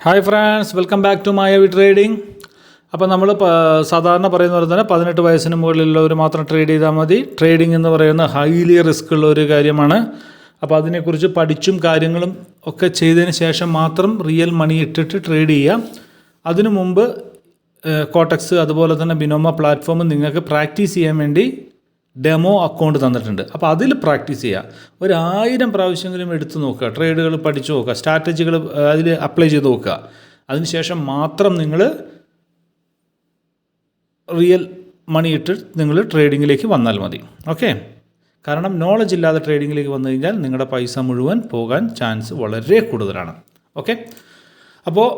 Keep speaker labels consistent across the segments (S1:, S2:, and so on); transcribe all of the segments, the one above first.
S1: Hi friends, welcome back to Mayavi trading. അപ്പോൾ നമ്മൾ സാധാരണ പറയുന്ന പോലെ തന്നെ 18 വയസ്സിന് മുകളിലുള്ളവർ മാത്രം ട്രേഡ് ചെയ്താൽ മതി. ട്രേഡിംഗ് എന്ന് പറയുന്ന ഹൈലി റിസ്ക് ഉള്ള ഒരു കാര്യമാണ്. അപ്പോൾ അതിനെക്കുറിച്ച് പഠിച്ചും കാര്യങ്ങളും ഒക്കെ ചെയ്തതിന് ശേഷം മാത്രം റിയൽ മണി ഇട്ടിട്ട് ട്രേഡ് ചെയ്യാം. അതിനു മുമ്പ് കോട്ടക്സ് അതുപോലെ തന്നെ ബിനോമ പ്ലാറ്റ്ഫോം നിങ്ങൾക്ക് പ്രാക്ടീസ് ചെയ്യാൻ വേണ്ടി ഡെമോ അക്കൗണ്ട് തന്നിട്ടുണ്ട്. അപ്പോൾ അതിൽ പ്രാക്ടീസ് ചെയ്യുക. 1000 പ്രാവശ്യമെങ്കിലും എടുത്ത് നോക്കുക, ട്രേഡുകൾ പഠിച്ചു നോക്കുക, സ്ട്രാറ്റജികൾ അതിൽ അപ്ലൈ ചെയ്ത് നോക്കുക. അതിനുശേഷം മാത്രം നിങ്ങൾ റിയൽ മണി ഇട്ട് നിങ്ങൾ ട്രേഡിങ്ങിലേക്ക് വന്നാൽ മതി. ഓക്കെ, കാരണം നോളജ് ഇല്ലാതെ ട്രേഡിങ്ങിലേക്ക് വന്നു കഴിഞ്ഞാൽ നിങ്ങളുടെ പൈസ മുഴുവൻ പോകാൻ ചാൻസ് വളരെ കൂടുതലാണ്. ഓക്കെ, അപ്പോൾ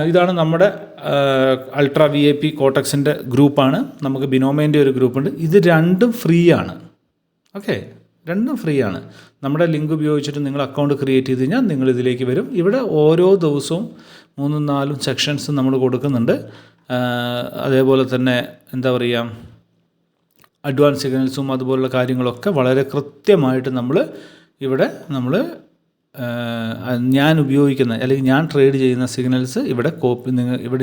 S1: ഇതാണ് നമ്മുടെ അൾട്രാ VIP കോട്ടക്സിൻ്റെ ഗ്രൂപ്പാണ്. നമുക്ക് ബിനോമേൻ്റെ ഒരു ഗ്രൂപ്പുണ്ട്. ഇത് രണ്ടും ഫ്രീ ആണ്. ഓക്കെ, രണ്ടും ഫ്രീ ആണ്. നമ്മുടെ ലിങ്ക് ഉപയോഗിച്ചിട്ട് നിങ്ങൾ അക്കൗണ്ട് ക്രിയേറ്റ് ചെയ്ത് കഴിഞ്ഞാൽ നിങ്ങൾ ഇതിലേക്ക് വരും. ഇവിടെ ഓരോ ദിവസവും 3-4 സെക്ഷൻസ് നമ്മൾ കൊടുക്കുന്നുണ്ട്. അതേപോലെ തന്നെ എന്താ പറയുക, അഡ്വാൻസ് സിഗ്നൽസും അതുപോലുള്ള കാര്യങ്ങളൊക്കെ വളരെ കൃത്യമായിട്ട് നമ്മൾ ഞാൻ ഉപയോഗിക്കുന്ന അല്ലെങ്കിൽ ഞാൻ ട്രേഡ് ചെയ്യുന്ന സിഗ്നൽസ് ഇവിടെ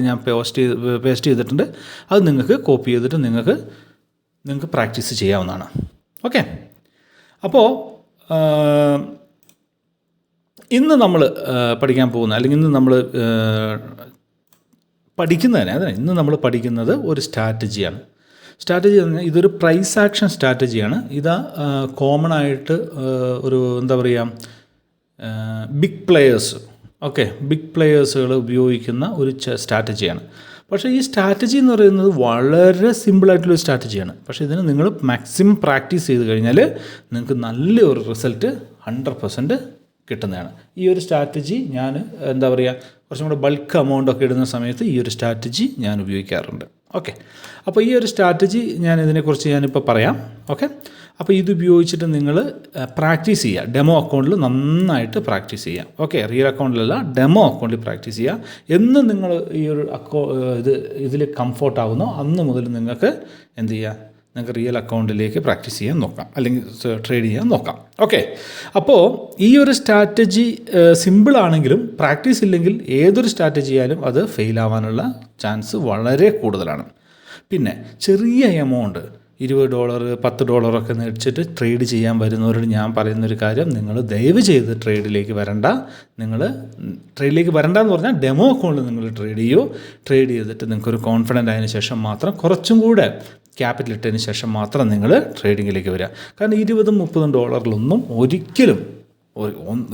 S1: ഞാൻ പേസ്റ്റ് ചെയ്തിട്ടുണ്ട്. അത് നിങ്ങൾക്ക് കോപ്പി ചെയ്തിട്ട് നിങ്ങൾക്ക് പ്രാക്ടീസ് ചെയ്യാവുന്നതാണ്. ഓക്കെ, അപ്പോൾ ഇന്ന് നമ്മൾ പഠിക്കാൻ പോകുന്ന അല്ലെങ്കിൽ ഇന്ന് നമ്മൾ പഠിക്കുന്നത് ഒരു സ്ട്രാറ്റജിയാണ്. സ്ട്രാറ്റജി എന്ന് പറഞ്ഞാൽ ഇതൊരു പ്രൈസ് ആക്ഷൻ സ്ട്രാറ്റജിയാണ്. ഇത് കോമൺ ആയിട്ട് ഒരു എന്താ പറയുക, ബിഗ് പ്ലെയേഴ്സുകൾ ഉപയോഗിക്കുന്ന ഒരു സ്ട്രാറ്റജിയാണ്. പക്ഷേ ഈ സ്ട്രാറ്റജി എന്ന് പറയുന്നത് വളരെ സിമ്പിളായിട്ടുള്ളൊരു സ്ട്രാറ്റജിയാണ്. പക്ഷേ ഇതിന് നിങ്ങൾ മാക്സിമം പ്രാക്ടീസ് ചെയ്ത് കഴിഞ്ഞാൽ നിങ്ങൾക്ക് നല്ലൊരു റിസൾട്ട് 100% കിട്ടുന്നതാണ്. ഈ ഒരു സ്ട്രാറ്റജി ഞാൻ എന്താ പറയുക, കുറച്ചും കൂടെ ബൾക്ക് എമൗണ്ടൊക്കെ ഇടുന്ന സമയത്ത് ഈ ഒരു സ്ട്രാറ്റജി ഞാൻ ഉപയോഗിക്കാറുണ്ട്. ഓക്കെ, അപ്പോൾ ഈ ഒരു സ്ട്രാറ്റജി ഞാനിപ്പോൾ പറയാം. ഓക്കെ, അപ്പോൾ ഇത് ഉപയോഗിച്ചിട്ട് നിങ്ങൾ പ്രാക്ടീസ് ചെയ്യുക. ഡെമോ അക്കൗണ്ടിൽ നന്നായിട്ട് പ്രാക്ടീസ് ചെയ്യുക. ഓക്കെ, റിയൽ അക്കൗണ്ടിലല്ല, ഡെമോ അക്കൗണ്ടിൽ പ്രാക്ടീസ് ചെയ്യുക. എന്ന് നിങ്ങൾ ഈ ഒരു ഇതിൽ കംഫോർട്ട് ആകുന്നോ അന്ന് മുതൽ നിങ്ങൾക്ക് എന്ത് ചെയ്യുക, നിങ്ങൾക്ക് റിയൽ അക്കൗണ്ടിലേക്ക് പ്രാക്ടീസ് ചെയ്യാൻ നോക്കാം, അല്ലെങ്കിൽ ട്രേഡ് ചെയ്യാൻ നോക്കാം. ഓക്കെ, അപ്പോൾ ഈ ഒരു സ്ട്രാറ്റജി സിമ്പിളാണെങ്കിലും പ്രാക്ടീസ് ഇല്ലെങ്കിൽ ഏതൊരു സ്ട്രാറ്റജി ആയാലും അത് ഫെയിലാവാനുള്ള ചാൻസ് വളരെ കൂടുതലാണ്. പിന്നെ ചെറിയ എമൗണ്ട് $20, $10 ഒക്കെ മേടിച്ചിട്ട് ട്രേഡ് ചെയ്യാൻ വരുന്നവരോട് ഞാൻ പറയുന്നൊരു കാര്യം, നിങ്ങൾ ദയവ് ചെയ്ത് ട്രേഡിലേക്ക് വരണ്ട. എന്ന് പറഞ്ഞാൽ ഡെമോ അക്കൗണ്ടിൽ നിങ്ങൾ ട്രേഡ് ചെയ്തിട്ട് നിങ്ങൾക്കൊരു കോൺഫിഡൻ്റ് ആയതിനു ശേഷം മാത്രം, കുറച്ചും കൂടെ ക്യാപിറ്റൽ ഇട്ടതിന് ശേഷം മാത്രം നിങ്ങൾ ട്രേഡിങ്ങിലേക്ക് വരിക. കാരണം $20-30 ഒരിക്കലും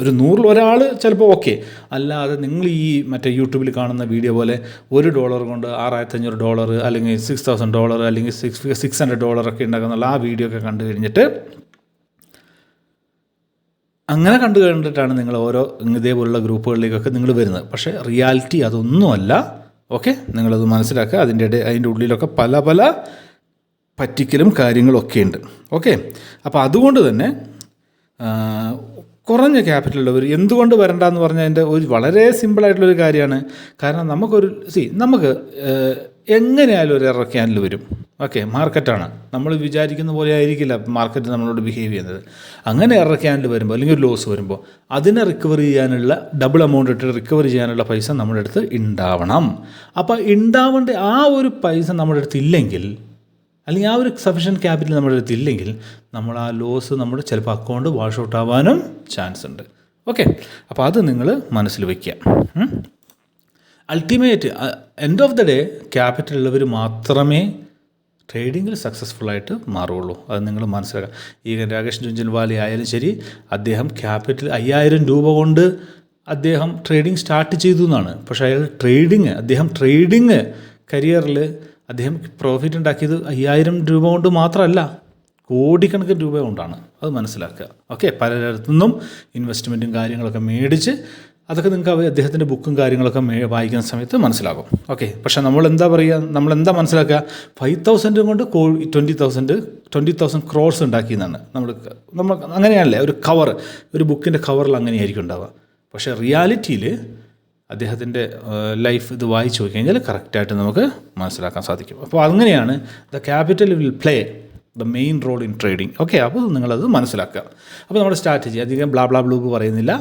S1: ഒരു 100 ഒരാൾ ചിലപ്പോൾ ഓക്കെ, അല്ലാതെ നിങ്ങൾ ഈ മറ്റേ യൂട്യൂബിൽ കാണുന്ന വീഡിയോ പോലെ $1 കൊണ്ട് $6,500 അല്ലെങ്കിൽ $6,000 അല്ലെങ്കിൽ $600 ഒക്കെ ഉണ്ടാക്കുന്നുള്ള ആ വീഡിയോ ഒക്കെ കണ്ടു കഴിഞ്ഞിട്ട് അങ്ങനെ കണ്ടിട്ടാണ് നിങ്ങൾ ഓരോ ഇതേപോലുള്ള ഗ്രൂപ്പുകളിലേക്കൊക്കെ നിങ്ങൾ വരുന്നത്. പക്ഷേ റിയാലിറ്റി അതൊന്നുമല്ല. ഓക്കെ, നിങ്ങളത് മനസ്സിലാക്കുക. അതിൻ്റെ ഉള്ളിലൊക്കെ പല പറ്റിക്കലും കാര്യങ്ങളൊക്കെ ഉണ്ട്. ഓക്കെ, അപ്പോൾ അതുകൊണ്ട് തന്നെ കുറഞ്ഞ ക്യാപിറ്റലുള്ളവർ എന്തുകൊണ്ട് വരണ്ടെന്ന് പറഞ്ഞാൽ അതിൻ്റെ ഒരു വളരെ സിമ്പിളായിട്ടുള്ളൊരു കാര്യമാണ്. കാരണം നമുക്ക് എങ്ങനെയായാലും ഒരു എറർ ക്യാനിൽ വരും. ഓക്കെ, മാർക്കറ്റാണ്, നമ്മൾ വിചാരിക്കുന്ന പോലെ ആയിരിക്കില്ല മാർക്കറ്റ് നമ്മളോട് ബിഹേവ് ചെയ്യുന്നത്. അങ്ങനെ എറർ ക്യാനിൽ വരുമ്പോൾ അല്ലെങ്കിൽ ഒരു ലോസ് വരുമ്പോൾ അതിനെ റിക്കവർ ചെയ്യാനുള്ള ഡബിൾ എമൗണ്ട് ഇട്ട് റിക്കവർ ചെയ്യാനുള്ള പൈസ നമ്മുടെ അടുത്ത് ഉണ്ടാവണം. അപ്പോൾ ഉണ്ടാവേണ്ട ആ ഒരു പൈസ നമ്മുടെ അടുത്ത് ഇല്ലെങ്കിൽ, അല്ലെങ്കിൽ ആ ഒരു സഫിഷ്യൻറ്റ് ക്യാപിറ്റൽ നമ്മുടെ അടുത്ത് ഇല്ലെങ്കിൽ, നമ്മൾ ആ ലോസ് നമ്മുടെ ചിലപ്പോൾ അക്കൗണ്ട് വാഷ് ഔട്ട് ആവാനും ചാൻസ് ഉണ്ട്. ഓക്കെ, അപ്പോൾ അത് നിങ്ങൾ മനസ്സിൽ വയ്ക്കുക. Ultimate end of the day capital ഉള്ളവർ മാത്രമേ ട്രേഡിങ്ങിൽ സക്സസ്ഫുള്ളായിട്ട് മാറുകയുള്ളൂ. അത് നിങ്ങൾ മനസ്സിലാക്കുക. ഈ രാകേഷ് ജുൻജുൻവാല ആയാലും ശരി, അദ്ദേഹം ക്യാപിറ്റൽ $5000 കൊണ്ട് അദ്ദേഹം ട്രേഡിങ് സ്റ്റാർട്ട് ചെയ്തു എന്നാണ്. പക്ഷേ അദ്ദേഹം ട്രേഡിങ് കരിയറിൽ അദ്ദേഹം പ്രോഫിറ്റ് ഉണ്ടാക്കിയത് $5000 കൊണ്ട് മാത്രമല്ല, കോടിക്കണക്കിന് രൂപ കൊണ്ടാണ്. അത് മനസ്സിലാക്കുക. ഓക്കെ, പലയിടത്തു നിന്നും ഇൻവെസ്റ്റ്മെൻറ്റും കാര്യങ്ങളൊക്കെ മേടിച്ച് അതൊക്കെ നിങ്ങൾക്ക് അദ്ദേഹത്തിൻ്റെ ബുക്കും കാര്യങ്ങളൊക്കെ വായിക്കുന്ന സമയത്ത് മനസ്സിലാകും. ഓക്കെ, പക്ഷേ നമ്മളെന്താ മനസ്സിലാക്കുക, 5,000 കൊണ്ട് 20,000 crores ഉണ്ടാക്കിയെന്നാണ് നമ്മൾ അങ്ങനെയല്ലേ. ഒരു ബുക്കിൻ്റെ കവറിൽ അങ്ങനെയായിരിക്കും ഉണ്ടാവുക. പക്ഷേ റിയാലിറ്റിയിൽ അദ്ദേഹത്തിൻ്റെ ലൈഫ് ഇത് വായിച്ചു നോക്കി കഴിഞ്ഞാൽ കറക്റ്റായിട്ട് നമുക്ക് മനസ്സിലാക്കാൻ സാധിക്കും. അപ്പോൾ അങ്ങനെയാണ് the capital will play the main role in trading. Okay, അപ്പോൾ നിങ്ങളത് മനസ്സിലാക്കുക. അപ്പോൾ നമ്മുടെ സ്ട്രാറ്റജി അധികം ബ്ലാ ബ്ലാ ബ്ലൂ പറയുന്നില്ല,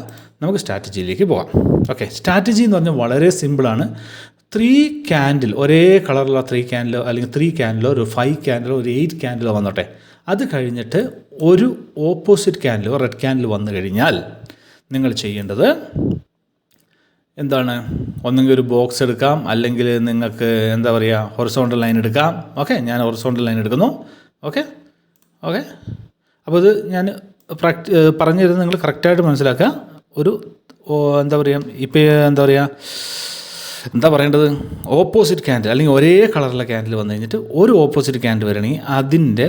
S1: നമുക്ക് സ്ട്രാറ്റജിയിലേക്ക് പോകാം. ഓക്കെ, സ്ട്രാറ്റജി എന്ന് പറഞ്ഞാൽ വളരെ സിമ്പിളാണ്. 3 ക്യാൻഡിൽ, ഒരേ കളറുള്ള 3 ക്യാൻഡിലോ അല്ലെങ്കിൽ 3 ക്യാൻഡിലോ ഒരു 5 ക്യാൻഡിലോ ഒരു 8 ക്യാൻഡിലോ വന്നോട്ടെ, അത് കഴിഞ്ഞിട്ട് ഒരു ഓപ്പോസിറ്റ് ക്യാൻഡിലോ റെഡ് ക്യാൻഡിൽ വന്നു കഴിഞ്ഞാൽ നിങ്ങൾ ചെയ്യേണ്ടത് എന്താണ്? ഒന്നെങ്കിൽ ഒരു ബോക്സ് എടുക്കാം, അല്ലെങ്കിൽ നിങ്ങൾക്ക് എന്താ പറയുക ഹൊറിസോണ്ടൽ ലൈൻ എടുക്കാം. ഓക്കെ, ഞാൻ ഹൊറിസോണ്ടൽ ലൈൻ എടുക്കുന്നു. ഓക്കെ, അപ്പോൾ ഇത് ഞാൻ പറഞ്ഞു തരുന്നത് നിങ്ങൾ കറക്റ്റായിട്ട് മനസ്സിലാക്കുക. ഒരു എന്താ പറയുക, ഇപ്പോൾ എന്താ പറയേണ്ടത്, ഓപ്പോസിറ്റ് ക്യാൻഡിൽ അല്ലെങ്കിൽ ഒരേ കളറുള്ള ക്യാൻഡിൽ വന്നു കഴിഞ്ഞിട്ട് ഒരു ഓപ്പോസിറ്റ് ക്യാൻഡിൽ വരണമെങ്കിൽ അതിൻ്റെ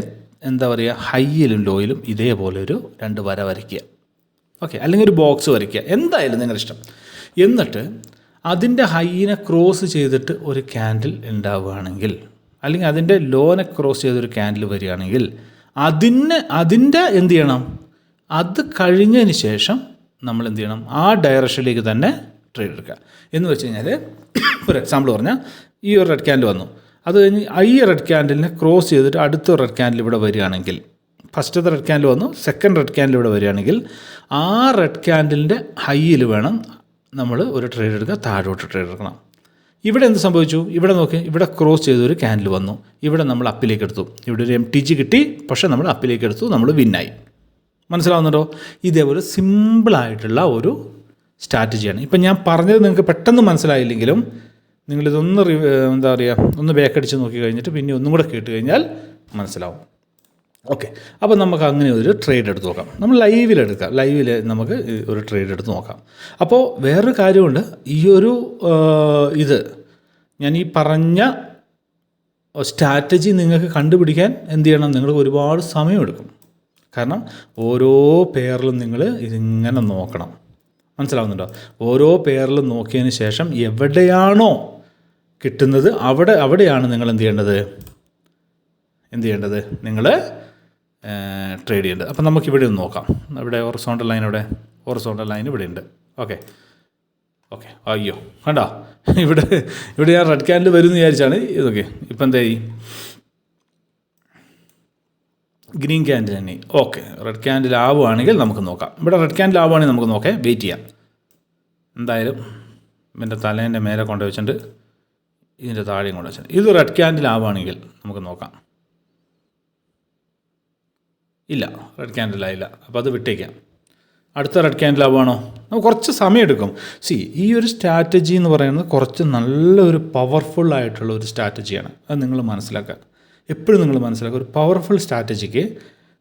S1: എന്താ പറയുക ഹൈയിലും ലോയിലും ഇതേപോലെ ഒരു 2 വര വരയ്ക്കുക. ഓക്കെ, അല്ലെങ്കിൽ ഒരു ബോക്സ് വരയ്ക്കുക, എന്തായാലും നിങ്ങളുടെ ഇഷ്ടം. എന്നിട്ട് അതിൻ്റെ ഹൈയിനെ ക്രോസ് ചെയ്തിട്ട് ഒരു ക്യാൻഡിൽ ഉണ്ടാവുകയാണെങ്കിൽ, അല്ലെങ്കിൽ അതിൻ്റെ ലോനെ ക്രോസ് ചെയ്തൊരു ക്യാൻഡിൽ വരികയാണെങ്കിൽ അതിൻ്റെ എന്ത് ചെയ്യണം, അത് കഴിഞ്ഞതിന് ശേഷം നമ്മൾ എന്ത് ചെയ്യണം, ആ ഡയറക്ഷനിലേക്ക് തന്നെ ട്രേഡ് എടുക്കുക. എന്ന് വെച്ച് കഴിഞ്ഞാൽ ഒരു എക്സാമ്പിൾ പറഞ്ഞാൽ ഈ ഒരു റെഡ് ക്യാൻഡിൽ വന്നു, അത് കഴിഞ്ഞ് ഈ റെഡ് ക്യാൻഡിലിനെ ക്രോസ് ചെയ്തിട്ട് അടുത്ത റെഡ് ക്യാൻഡിൽ ഇവിടെ വരികയാണെങ്കിൽ, ഫസ്റ്റത്തെ റെഡ് ക്യാൻഡിൽ വന്നു, സെക്കൻഡ് റെഡ് ക്യാൻഡിൽ ഇവിടെ വരികയാണെങ്കിൽ ആ റെഡ് ക്യാൻഡിലിൻ്റെ ഹൈയിൽ വേണം നമ്മൾ ഒരു ട്രേഡ് എടുക്കുക, താഴോട്ട് ട്രേഡ് എടുക്കണം. ഇവിടെ എന്ത് സംഭവിച്ചു, ഇവിടെ നോക്കി, ഇവിടെ ക്രോസ് ചെയ്തൊരു ക്യാൻഡിൽ വന്നു, ഇവിടെ നമ്മൾ അപ്പിലേക്ക് എടുത്തു, ഇവിടെ ഒരു MTG കിട്ടി, പക്ഷേ നമ്മൾ അപ്പിലേക്ക് എടുത്തു, നമ്മൾ വിന്നായി. മനസ്സിലാവുന്നുണ്ടോ? ഇതേപോലെ സിമ്പിളായിട്ടുള്ള ഒരു സ്ട്രാറ്റജിയാണ്. ഇപ്പം ഞാൻ പറഞ്ഞത് നിങ്ങൾക്ക് പെട്ടെന്ന് മനസ്സിലായില്ലെങ്കിലും നിങ്ങളിതൊന്ന് എന്താ പറയുക ഒന്ന് ബാക്കടിച്ച് നോക്കി കഴിഞ്ഞിട്ട് പിന്നെ ഒന്നും കൂടെ കേട്ട് കഴിഞ്ഞാൽ മനസ്സിലാവും. ഓക്കെ, അപ്പോൾ നമുക്ക് അങ്ങനെ ഒരു ട്രേഡ് എടുത്ത് നോക്കാം. നമ്മൾ ലൈവിലെടുക്കാം, ലൈവിൽ നമുക്ക് ഒരു ട്രേഡ് എടുത്ത് നോക്കാം. അപ്പോൾ വേറൊരു കാര്യമുണ്ട്, ഈ ഒരു ഞാൻ ഈ പറഞ്ഞ സ്ട്രാറ്റജി നിങ്ങൾക്ക് കണ്ടുപിടിക്കാൻ എന്ത് ചെയ്യണം, നിങ്ങൾ ഒരുപാട് സമയമെടുക്കും. കാരണം ഓരോ പെയറിലും നിങ്ങൾ ഇതിങ്ങനെ നോക്കണം. മനസ്സിലാവുന്നുണ്ടോ? ഓരോ പെയറിലും നോക്കിയതിന് ശേഷം എവിടെയാണോ കിട്ടുന്നത് അവിടെയാണ് നിങ്ങൾ എന്ത് ചെയ്യേണ്ടത് നിങ്ങൾ ട്രേഡ് ചെയ്യേണ്ടത്. അപ്പം നമുക്കിവിടെ ഒന്ന് നോക്കാം. ഇവിടെ ഹൊറിസോണ്ടൽ ലൈൻ ഇവിടെ ഉണ്ട്. ഓക്കെ, അയ്യോ കണ്ടോ, ഇവിടെ ഞാൻ റെഡ് ക്യാൻഡിൽ വരുമെന്ന് വിചാരിച്ചാണ് ഇതൊക്കെ. ഇപ്പം എന്തായി, ഗ്രീൻ ക്യാൻഡിൽ തന്നെ. ഓക്കെ, റെഡ് ക്യാൻഡിൽ ആവുകയാണെങ്കിൽ നമുക്ക് നോക്കാം. ഇവിടെ റെഡ് ക്യാൻഡിൽ ആവുകയാണെങ്കിൽ നമുക്ക് നോക്കാം, വെയിറ്റ് ചെയ്യാം. എന്തായാലും ഇതിൻ്റെ തലേൻ്റെ മേലെ കൊണ്ട് വെച്ചിട്ടുണ്ട്, ഇതിൻ്റെ താഴെയും കൊണ്ട് വെച്ചിട്ടുണ്ട്. ഇത് റെഡ് ക്യാൻഡിൽ ആവുകയാണെങ്കിൽ നമുക്ക് നോക്കാം. ഇല്ല, റെഡ് ക്യാൻഡിലായില്ല, അപ്പോൾ അത് വിട്ടേക്കാം. അടുത്ത റെഡ് ക്യാൻഡിൽ ആവുകയാണോ, നമുക്ക് കുറച്ച് സമയമെടുക്കും. ഈ ഒരു സ്ട്രാറ്റജി എന്ന് പറയുന്നത് കുറച്ച് നല്ലൊരു പവർഫുള്ളായിട്ടുള്ള ഒരു സ്ട്രാറ്റജിയാണ്. അത് നിങ്ങൾ മനസ്സിലാക്കുക, എപ്പോഴും നിങ്ങൾ മനസ്സിലാക്കുക. ഒരു പവർഫുൾ സ്ട്രാറ്റജിക്ക്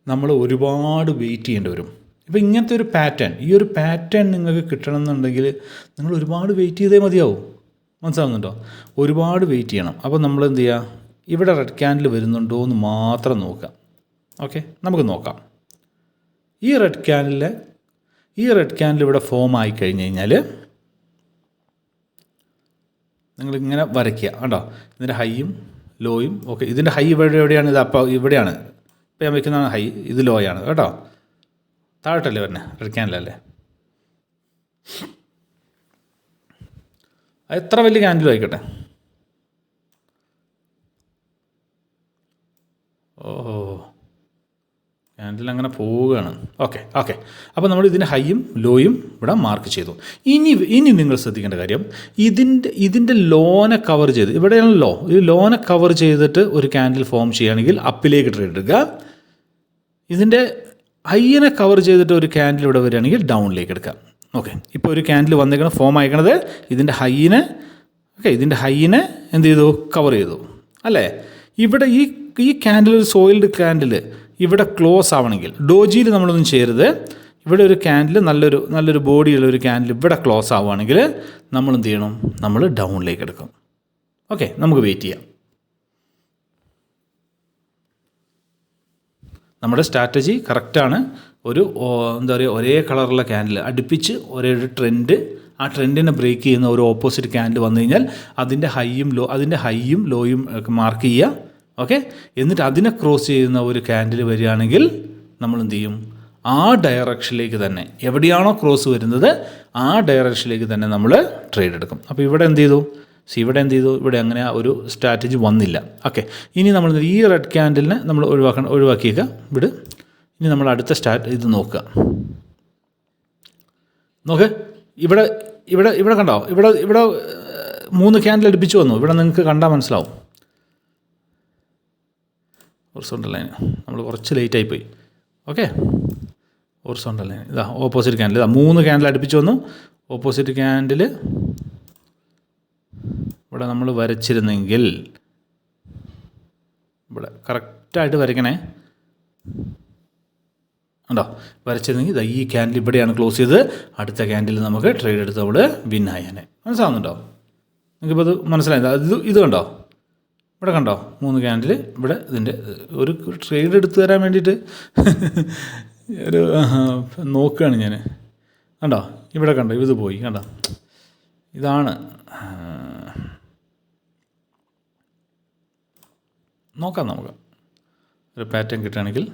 S1: നമ്മൾ ഒരുപാട് വെയിറ്റ് ചെയ്യേണ്ടി വരും. ഇപ്പോൾ ഇങ്ങനത്തെ ഒരു പാറ്റേൺ, ഈ ഒരു പാറ്റേൺ നിങ്ങൾക്ക് കിട്ടണമെന്നുണ്ടെങ്കിൽ നിങ്ങൾ ഒരുപാട് വെയിറ്റ് ചെയ്തേ മതിയാവും. മനസ്സിലാവുന്നുണ്ടോ? ഒരുപാട് വെയിറ്റ് ചെയ്യണം. അപ്പോൾ നമ്മൾ എന്ത് ചെയ്യുക, ഇവിടെ റെഡ് ക്യാൻഡിൽ വരുന്നുണ്ടോ എന്ന് മാത്രം നോക്കുക. ഓക്കെ, നമുക്ക് നോക്കാം. ഈ റെഡ് ക്യാൻഡിൽ ഇവിടെ ഫോം ആയി കഴിഞ്ഞ് കഴിഞ്ഞാൽ നിങ്ങളിങ്ങനെ വരയ്ക്കുക. കണ്ടോ, ഇതിൻ്റെ ഹൈയും ലോയും. ഓക്കെ, ഇതിൻ്റെ ഹൈ എവിടെയാണ്? ഇത് അപ്പോൾ ഇവിടെയാണ്. ഇപ്പോൾ ഞാൻ വയ്ക്കുന്നതാണ് ഹൈ, ഇത് ലോയാണ് കേട്ടോ. താഴോട്ടല്ലേ പറഞ്ഞേ, റെഡ് ക്യാൻഡിലല്ലേ. എത്ര വലിയ ക്യാൻഡിലും ആയിക്കോട്ടെ. ഓഹോ, ക്യാൻഡിൽ അങ്ങനെ പോവുകയാണ്. ഓക്കെ, അപ്പോൾ നമ്മൾ ഇതിൻ്റെ ഹൈയും ലോയും ഇവിടെ മാർക്ക് ചെയ്തു. ഇനി നിങ്ങൾ ശ്രദ്ധിക്കേണ്ട കാര്യം, ഇതിൻ്റെ ലോനെ കവർ ചെയ്ത്, ഇവിടെയാണല്ലോ ഈ ലോനെ കവർ ചെയ്തിട്ട് ഒരു ക്യാൻഡിൽ ഫോം ചെയ്യുകയാണെങ്കിൽ അപ്പിലേക്ക് ട്രേഡ് എടുക്കുക. ഇതിൻ്റെ ഹൈയിനെ കവർ ചെയ്തിട്ട് ഒരു ക്യാൻഡിൽ ഇവിടെ വരികയാണെങ്കിൽ ഡൗണിലേക്ക് എടുക്കാം. ഓക്കെ, ഇപ്പോൾ ഒരു ക്യാൻഡിൽ വന്നേക്കണം, ഫോം ആയിക്കണത് ഇതിൻ്റെ ഹൈയിനെ എന്ത് ചെയ്തു, കവർ ചെയ്തു അല്ലേ. ഇവിടെ ഈ ക്യാൻഡിൽ ഒരു സോയിൽഡ് ക്യാൻഡിൽ ഇവിടെ ക്ലോസ് ആവണമെങ്കിൽ, ഡോജിയിൽ നമ്മളൊന്നും ചെയ്യരുത്. ഇവിടെ ഒരു ക്യാൻഡിൽ നല്ലൊരു ബോഡിയുള്ള ഒരു ക്യാൻഡിൽ ഇവിടെ ക്ലോസ് ആവുകയാണെങ്കിൽ നമ്മൾ എന്ത് ചെയ്യണം, നമ്മൾ ഡൗണിലേക്ക് എടുക്കും. ഓക്കെ, നമുക്ക് വെയിറ്റ് ചെയ്യാം. നമ്മുടെ സ്ട്രാറ്റജി കറക്റ്റാണ്. എന്താ പറയുക, ഒരേ കളറുള്ള ക്യാൻഡിൽ അടുപ്പിച്ച് ഒരേ ട്രെൻഡ്, ആ ട്രെൻഡിനെ ബ്രേക്ക് ചെയ്യുന്ന ഒരു ഓപ്പോസിറ്റ് ക്യാൻഡിൽ വന്നു കഴിഞ്ഞാൽ അതിൻ്റെ ഹൈയും ലോയും മാർക്ക് ചെയ്യുക. ഓക്കെ, എന്നിട്ട് അതിനെ ക്രോസ് ചെയ്യുന്ന ഒരു ക്യാൻഡിൽ വരികയാണെങ്കിൽ നമ്മൾ എന്ത് ചെയ്യും, ആ ഡയറക്ഷനിലേക്ക് തന്നെ, എവിടെയാണോ ക്രോസ് വരുന്നത് ആ ഡയറക്ഷനിലേക്ക് തന്നെ നമ്മൾ ട്രേഡ് എടുക്കും. അപ്പോൾ ഇവിടെ എന്ത് ചെയ്തു, സി ഇവിടെ എന്ത് ചെയ്തു, ഇവിടെ അങ്ങനെ ഒരു സ്ട്രാറ്റജി വന്നില്ല. ഓക്കെ, ഇനി നമ്മൾ ഈ റെഡ് ക്യാൻഡലിനെ നമ്മൾ ഒഴിവാക്കിയേക്കുക വിട്. ഇനി നമ്മൾ അടുത്ത ഇത് നോക്കുക. ഇവിടെ ഇവിടെ ഇവിടെ കണ്ടോ, ഇവിടെ 3 ക്യാൻഡിൽ അടുപ്പിച്ച് വന്നു. ഇവിടെ നിങ്ങൾക്ക് കണ്ടാൽ മനസ്സിലാവും. ഹൊറിസോണ്ടൽ ലൈൻ നമ്മൾ കുറച്ച് ലേറ്റായിപ്പോയി. ഓക്കെ, ഹൊറിസോണ്ടൽ ലൈൻ ഇതാ ഓപ്പോസിറ്റ് ക്യാൻഡിൽ, ഇതാ 3 ക്യാൻഡിൽ അടുപ്പിച്ച് വന്നു. ഓപ്പോസിറ്റ് ക്യാൻഡിൽ ഇവിടെ നമ്മൾ വരച്ചിരുന്നെങ്കിൽ, ഇവിടെ കറക്റ്റായിട്ട് വരയ്ക്കണേ. ഉണ്ടോ, വരച്ചിരുന്നെങ്കിൽ ഇതാ ഈ ക്യാൻഡിൽ ഇവിടെയാണ് ക്ലോസ് ചെയ്ത് അടുത്ത ക്യാൻഡിൽ നമുക്ക് ട്രേഡ് എടുത്ത് നമ്മൾ വിന്നായാനെ. മനസ്സിലാവുന്നുണ്ടോ? നിങ്ങൾക്കിപ്പോൾ അത് മനസ്സിലായത്? ഇത് കണ്ടോ, ഇവിടെ കണ്ടോ 3 ക്യാൻഡിൽ. ഇവിടെ ഇതിൻ്റെ ഒരു ട്രേഡ് എടുത്ത് തരാൻ വേണ്ടിയിട്ട് ഒരു നോക്കുകയാണ് ഞാൻ. കണ്ടോ, ഇവിടെ കണ്ടോ, ഇത് പോയി കണ്ടോ. ഇതാണ് നോക്കാം നമുക്ക് ഒരു പാറ്റേൺ കിട്ടുകയാണെങ്കിൽ.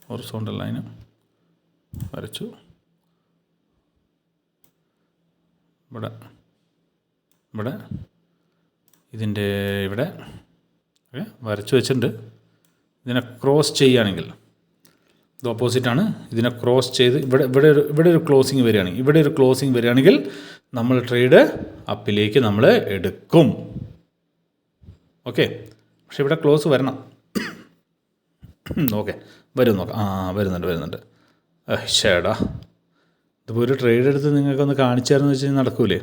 S1: ഹൊറിസോണ്ടൽ ലൈന് വരച്ചു. ഇവിടെ ഇതിൻ്റെ ഇവിടെ വരച്ചു വെച്ചിട്ടുണ്ട്. ഇതിനെ ക്രോസ് ചെയ്യുകയാണെങ്കിൽ, ഇത് ഓപ്പോസിറ്റാണ്, ഇതിനെ ക്രോസ് ചെയ്ത് ഇവിടെ ഒരു ക്ലോസിങ് വരികയാണെങ്കിൽ നമ്മൾ ട്രേഡ് അപ്പിലേക്ക് നമ്മൾ എടുക്കും. ഓക്കെ, പക്ഷെ ഇവിടെ ക്ലോസ് വരണം. ഓക്കെ, നോക്കാം. വരുന്നുണ്ട്. ശേടാ, ഇതിപ്പോൾ ഒരു ട്രേഡ് എടുത്ത് നിങ്ങൾക്കൊന്ന് കാണിച്ചു തരാമെന്ന് വെച്ച് കഴിഞ്ഞാൽ നടക്കൂലേ?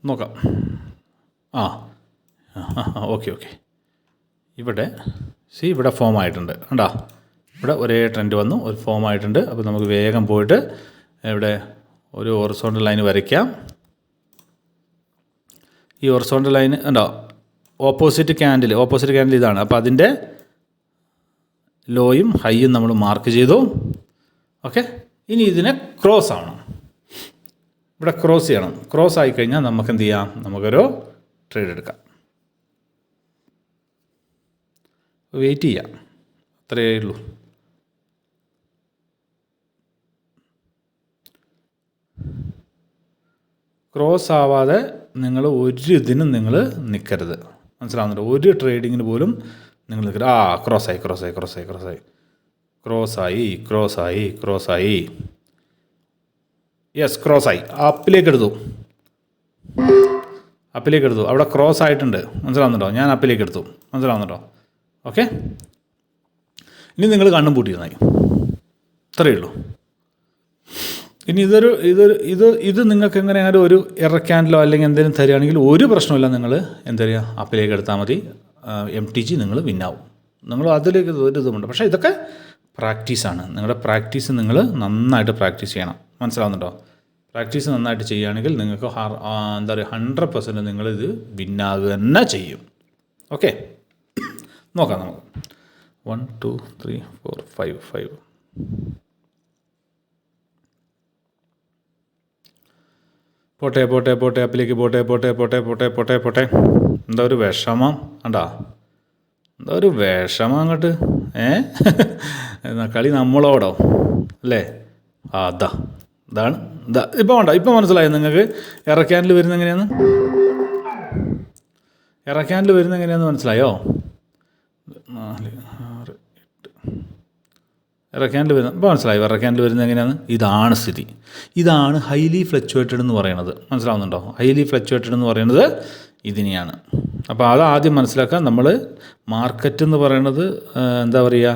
S1: നോക്കാം. ഓക്കെ, ഇവിടെ ഫോം ആയിട്ടുണ്ട്. കണ്ടോ, ഇവിടെ ഒരേ ട്രെൻഡ് വന്നു, ഒരു ഫോം ആയിട്ടുണ്ട്. അപ്പോൾ നമുക്ക് വേഗം പോയിട്ട് ഇവിടെ ഒരു ഹൊറിസോണ്ടൽ ലൈൻ വരയ്ക്കാം. ഈ ഹൊറിസോണ്ടൽ ലൈൻ ഉണ്ടോ, ഓപ്പോസിറ്റ് ക്യാൻഡിൽ ഇതാണ്. അപ്പോൾ അതിൻ്റെ ലോയും ഹൈയും നമ്മൾ മാർക്ക് ചെയ്തു. ഓക്കെ, ഇനി ഇതിനെ ക്രോസ് ആവണം. ഇവിടെ ക്രോസ് ചെയ്യണം. ക്രോസ് ആയിക്കഴിഞ്ഞാൽ നമുക്ക് എന്ത് ചെയ്യാം, നമുക്കൊരു ട്രേഡ് എടുക്കാം. വെയിറ്റ് ചെയ്യാം, അത്രയേ ഉള്ളൂ. ക്രോസ് ആവാതെ നിങ്ങൾ ഒരു ഇതിനും നിങ്ങൾ നിൽക്കരുത്. മനസ്സിലാവുന്നുണ്ട്? ഒരു ട്രേഡിങ്ങിന് പോലും നിങ്ങൾ നിൽക്കരുത്. ക്രോസായി. യെസ്, ക്രോസായി. അപ്പിലേക്ക് എടുത്തു. അവിടെ ക്രോസ് ആയിട്ടുണ്ട്. മനസ്സിലാവുന്നുണ്ടോ? ഞാൻ അപ്പിലേക്ക് എടുത്തു. മനസ്സിലാവുന്നുണ്ടോ? ഓക്കെ, ഇനി നിങ്ങൾ കണ്ണും പൂട്ടിയിരുന്നായി. ഇത്രയേ ഉള്ളൂ. ഇനി ഇത് നിങ്ങൾക്ക് എങ്ങനെയാലും ഒരു എറർ ക്യാൻഡിലോ അല്ലെങ്കിൽ എന്തെങ്കിലും തരികയാണെങ്കിൽ ഒരു പ്രശ്നമില്ല. നിങ്ങൾ എന്താ പറയുക, അപ്പിലേക്ക് എടുത്താൽ മതി. MTG നിങ്ങൾ വിന്നാവും. നിങ്ങൾ അതിലേക്ക് ഒരു ഇതുമുണ്ട്. പക്ഷേ ഇതൊക്കെ പ്രാക്ടീസാണ്. നിങ്ങളുടെ പ്രാക്ടീസ് നിങ്ങൾ നന്നായിട്ട് പ്രാക്ടീസ് ചെയ്യണം. മനസ്സിലാവുന്നുണ്ടോ? പ്രാക്ടീസ് നന്നായിട്ട് ചെയ്യുകയാണെങ്കിൽ നിങ്ങൾക്ക് 100% നിങ്ങളിത് വിന്നാകുക തന്നെ ചെയ്യും. ഓക്കെ, നോക്കാം നമുക്ക്. 1 2 3 4 5 പോട്ടെ അപ്പിലേക്ക് പോട്ടെ. എന്താ ഒരു വിഷമം കണ്ടാ, അങ്ങോട്ട് കളി നമ്മളോടോ അല്ലേ? ഇതാണ് ഇപ്പോൾ വേണ്ട. ഇപ്പോൾ മനസ്സിലായോ നിങ്ങൾക്ക് എറർ ക്യാൻഡിൽ വരുന്നത് എങ്ങനെയാണെന്ന് മനസ്സിലായോ? 4 6 8 എറർ ക്യാൻഡിൽ വരുന്നത് ഇപ്പോൾ മനസ്സിലായോ? എറർ ക്യാൻഡിൽ വരുന്നത് എങ്ങനെയാണ്? ഇതാണ് സ്ഥിതി. ഇതാണ് ഹൈലി ഫ്ലക്ച്വേറ്റഡ് എന്ന് പറയുന്നത്. മനസ്സിലാവുന്നുണ്ടോ? ഹൈലി ഫ്ലക്ച്വേറ്റഡ് എന്ന് പറയുന്നത് ഇതിനെയാണ്. അപ്പോൾ അത് ആദ്യം മനസ്സിലാക്കാൻ, നമ്മൾ മാർക്കറ്റ് എന്ന് പറയുന്നത് എന്താ പറയുക,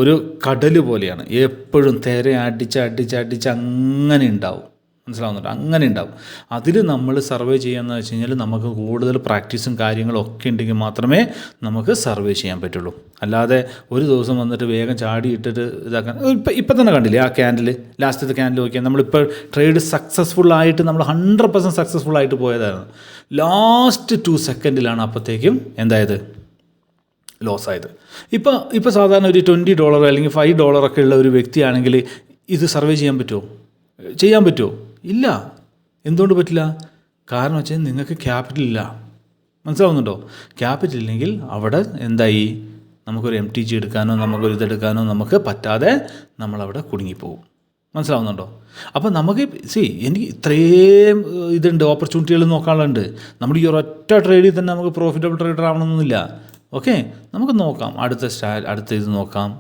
S1: ഒരു കടൽ പോലെയാണ്. എപ്പോഴും തിര അടിച്ച് അങ്ങനെ ഉണ്ടാവും. മനസ്സിലാവുന്നുണ്ട്? അങ്ങനെ ഉണ്ടാവും. അതിൽ നമ്മൾ സർവേ ചെയ്യാമെന്ന് വെച്ച് കഴിഞ്ഞാൽ നമുക്ക് കൂടുതൽ പ്രാക്ടീസും കാര്യങ്ങളും ഒക്കെ ഉണ്ടെങ്കിൽ മാത്രമേ നമുക്ക് സർവേ ചെയ്യാൻ പറ്റുള്ളൂ. അല്ലാതെ ഒരു ദിവസം വന്നിട്ട് വേഗം ചാടി ഇട്ടിട്ട് ഇതാക്കാൻ. ഇപ്പം തന്നെ കണ്ടില്ലേ ആ ക്യാൻഡിൽ, ലാസ്റ്റത്തെ ക്യാൻഡിൽ നോക്കിയാൽ നമ്മളിപ്പോൾ ട്രേഡ് സക്സസ്ഫുള്ളായിട്ട് നമ്മൾ 100% സക്സസ്ഫുള്ളായിട്ട് പോയതായിരുന്നു. ലാസ്റ്റ് 2 സെക്കൻഡിലാണ് അപ്പോഴത്തേക്കും എന്തായത്, ലോസ് ആയത്. ഇപ്പോൾ സാധാരണ ഒരു $20 അല്ലെങ്കിൽ $5 ഒക്കെ ഉള്ള ഒരു വ്യക്തിയാണെങ്കിൽ ഇത് സർവേ ചെയ്യാൻ പറ്റുമോ? ഇല്ല. എന്തുകൊണ്ട് പറ്റില്ല? കാരണം വെച്ചാൽ നിങ്ങൾക്ക് ക്യാപിറ്റൽ ഇല്ല. മനസ്സിലാവുന്നുണ്ടോ? ക്യാപിറ്റൽ ഇല്ലെങ്കിൽ അവിടെ എന്തായി, നമുക്കൊരു MTG എടുക്കാനോ നമുക്കൊരു ഇതെടുക്കാനോ നമുക്ക് പറ്റാതെ നമ്മളവിടെ കുടുങ്ങിപ്പോവും. മനസ്സിലാവുന്നുണ്ടോ? അപ്പോൾ നമുക്ക് എനിക്ക് ഇത്രയും ഇതുണ്ട്, ഓപ്പർച്യൂണിറ്റികൾ നോക്കാനുണ്ട്. നമ്മൾ ഈ ഒരൊറ്റ ട്രേഡിൽ തന്നെ നമുക്ക് പ്രോഫിറ്റബിൾ ട്രേഡർ ആവണമെന്നില്ല. ഓക്കെ, നമുക്ക് നോക്കാം, അടുത്ത ഇത് നോക്കാം.